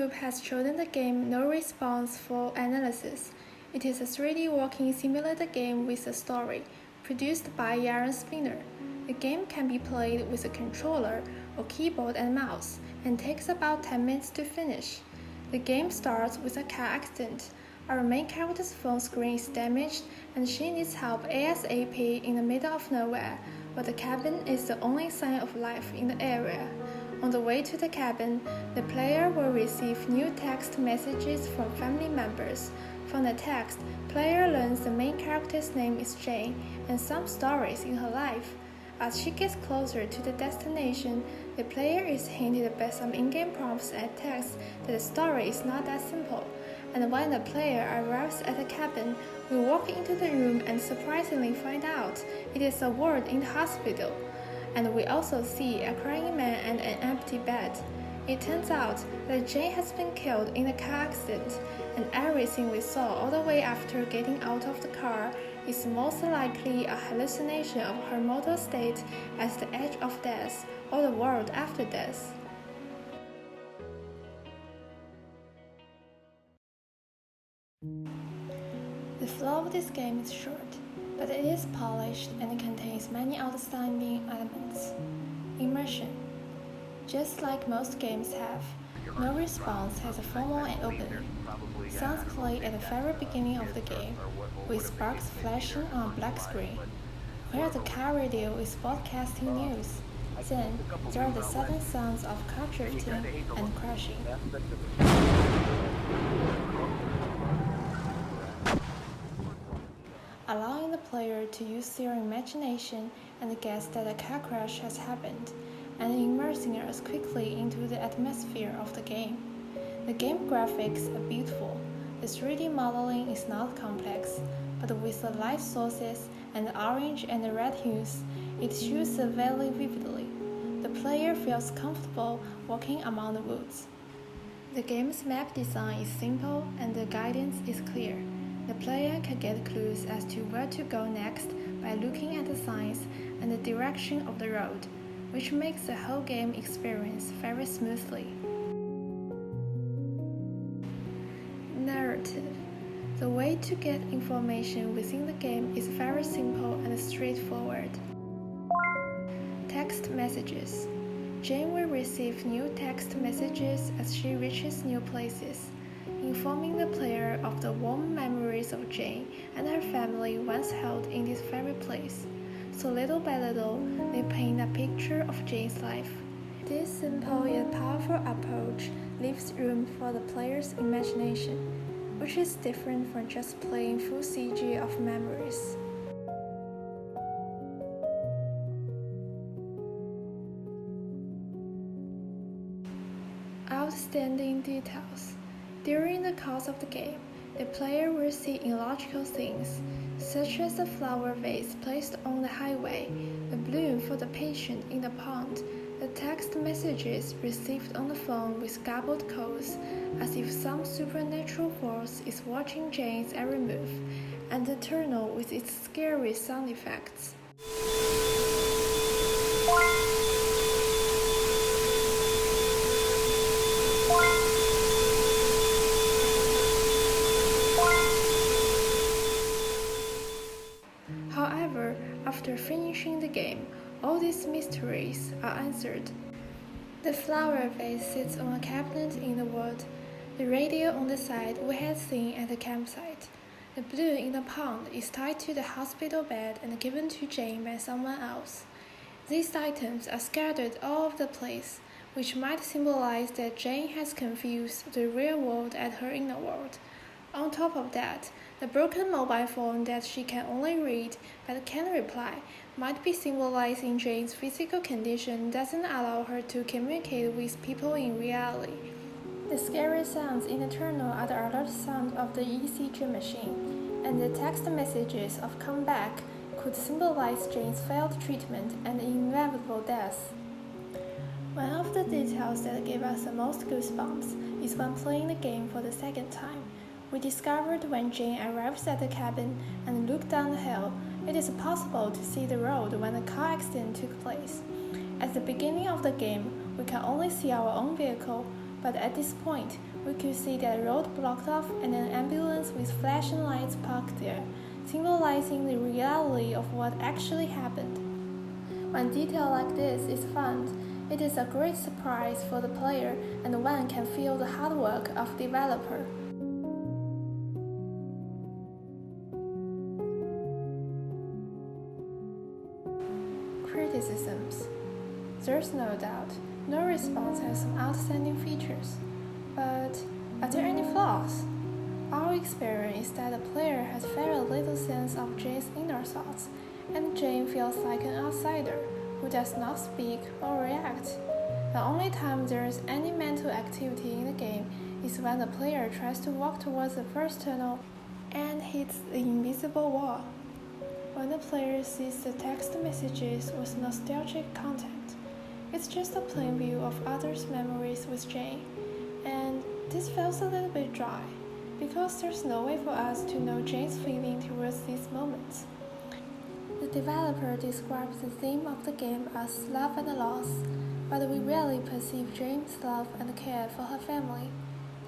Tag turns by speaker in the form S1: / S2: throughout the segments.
S1: YouTube has chosen the game No Response for analysis. It is a 3D walking simulator game with a story, produced by Yaron Spinner. The game can be played with a controller or keyboard and mouse, and takes about 10 minutes to finish. The game starts with a car accident. Our main character's phone screen is damaged, and she needs help ASAP in the middle of nowhere, but the cabin is the only sign of life in the area. On the way to the cabin, the player will receive new text messages from family members. From the text, player learns the main character's name is Jane and some stories in her life. As she gets closer to the destination, the player is hinted by some in-game prompts and text that the story is not that simple. And when the player arrives at the cabin, we walk into the room and surprisingly find out it is a ward in the hospital. And we also see a crying man and an empty bed. It turns out that Jane has been killed in a car accident, and everything we saw all the way after getting out of the car is most likely a hallucination of her mortal state at the edge of death, or the world after death. The flow of this game is short, but it is polished and it contains many outstanding elements. Immersion. Just like most games have, No Response has a formal and opening. Sounds play at the very beginning of the game, with sparks flashing on a black screen, where the car radio is broadcasting news. Then, there are the sudden sounds of car drifting and crashing. Allowing the player to use their imagination and guess that a car crash has happened, and immersing us quickly into the atmosphere of the game. The game graphics are beautiful. The 3D modeling is not complex, but with the light sources and the orange and the red hues, it shows very vividly. The player feels comfortable walking among the woods. The game's map design is simple and the guidance is clear. The player can get clues as to where to go next by looking at the signs and the direction of the road, which makes the whole game experience very smoothly. Narrative. The way to get information within the game is very simple and straightforward. Text messages. Jane will receive new text messages as she reaches new places, informing the player of the warm memories of Jane and her family once held in this very place. So little by little, they paint a picture of Jane's life. This simple yet powerful approach leaves room for the player's imagination, which is different from just playing full CG of memories. Outstanding details. During the course of the game, the player will see illogical things, such as the flower vase placed on the highway, the bloom for the patient in the pond, the text messages received on the phone with garbled codes, as if some supernatural force is watching Jane's every move, and the tunnel with its scary sound effects. However, after finishing the game, all these mysteries are answered. The flower vase sits on a cabinet in the wood. The radio on the side we had seen at the campsite. The balloon in the pond is tied to the hospital bed and given to Jane by someone else. These items are scattered all over the place, which might symbolize that Jane has confused the real world and her inner world. On top of that, the broken mobile phone that she can only read but can't reply might be symbolizing Jane's physical condition doesn't allow her to communicate with people in reality. The scary sounds in the tunnel are the alert sound of the ECG machine, and the text messages of "come back" could symbolize Jane's failed treatment and inevitable death. One of the details that gave us the most goosebumps is when playing the game for the second time. We discovered when Jane arrives at the cabin and looks down the hill, it is possible to see the road when the car accident took place. At the beginning of the game, we can only see our own vehicle, but at this point, we could see that a road blocked off and an ambulance with flashing lights parked there, symbolizing the reality of what actually happened. When detail like this is found, it is a great surprise for the player and one can feel the hard work of the developer. Criticisms. There's no doubt, No Response has some outstanding features, but are there any flaws? Our experience is that the player has very little sense of Jane's inner thoughts, and Jane feels like an outsider who does not speak or react. The only time there is any mental activity in the game is when the player tries to walk towards the first tunnel and hits the invisible wall. When the player sees the text messages with nostalgic content, it's just a plain view of others' memories with Jane, and this feels a little bit dry, because there's no way for us to know Jane's feeling towards these moments. The developer describes the theme of the game as love and loss, but we rarely perceive Jane's love and care for her family.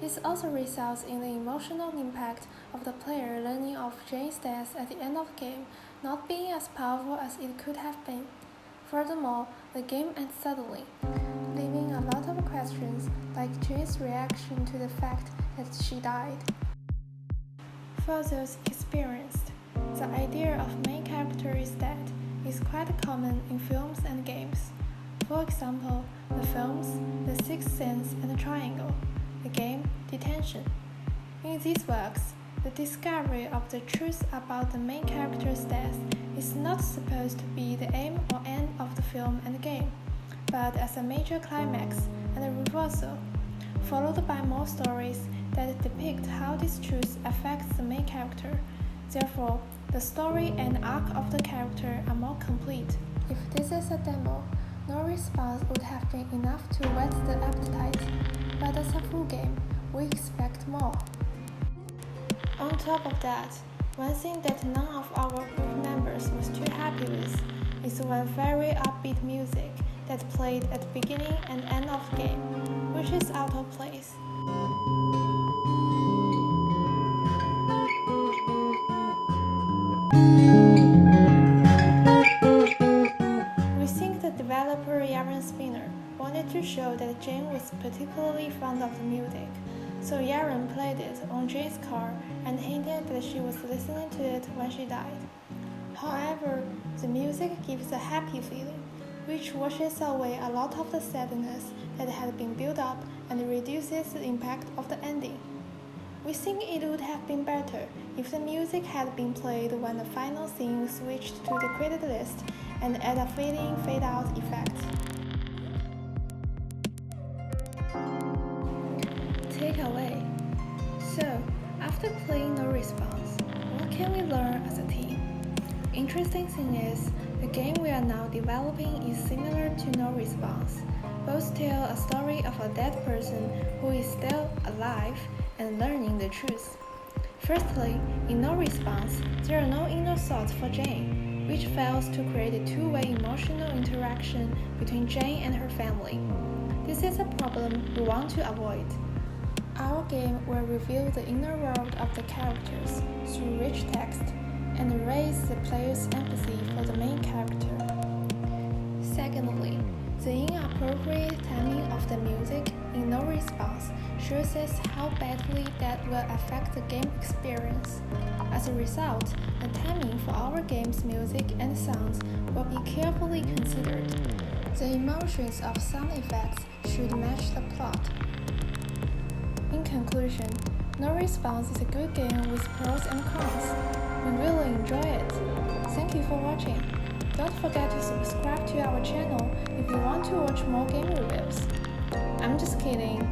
S1: This also results in the emotional impact of the player learning of Jane's death at the end of the game not being as powerful as it could have been. Furthermore, the game ends suddenly, leaving a lot of questions like Jane's reaction to the fact that she died. For those experienced, the idea of main character is dead is quite common in films and games. For example, the films The Sixth Sense and The Triangle, the game Detention. In these works, the discovery of the truth about the main character's death is not supposed to be the aim or end of the film and game, but as a major climax and a reversal, followed by more stories that depict how this truth affects the main character. Therefore, the story and arc of the character are more complete. If this is a demo, No Response would have been enough to whet the appetite, but as a full game, we expect more. On top of that, one thing that none of our group members was too happy with is one very upbeat music that played at the beginning and end of the game, which is out of place. We think the developer Yaron Spinner wanted to show that Jane was particularly fond of the music, so Yaron played it on Jane's car and hinted that she was listening to it when she died. However, the music gives a happy feeling, which washes away a lot of the sadness that had been built up and reduces the impact of the ending. We think it would have been better if the music had been played when the final scene switched to the credit list and add a fade-in, fade-out effect. Takeaway. So, after playing No Response, what can we learn as a team? Interesting thing is, the game we are now developing is similar to No Response. Both tell a story of a dead person who is still alive and learning the truth. Firstly, in No Response, there are no inner thoughts for Jane, which fails to create a two-way emotional interaction between Jane and her family. This is a problem we want to avoid. Our game will reveal the inner world of the characters through rich text and raise the player's empathy for the main character. Secondly, the inappropriate timing of the music in No Response shows us how badly that will affect the game experience. As a result, the timing for our game's music and sounds will be carefully considered. The emotions of sound effects should match the plot. In conclusion, No Response is a good game with pros and cons. We really enjoy it. Thank you for watching. Don't forget to subscribe to our channel if you want to watch more game reviews. I'm just kidding.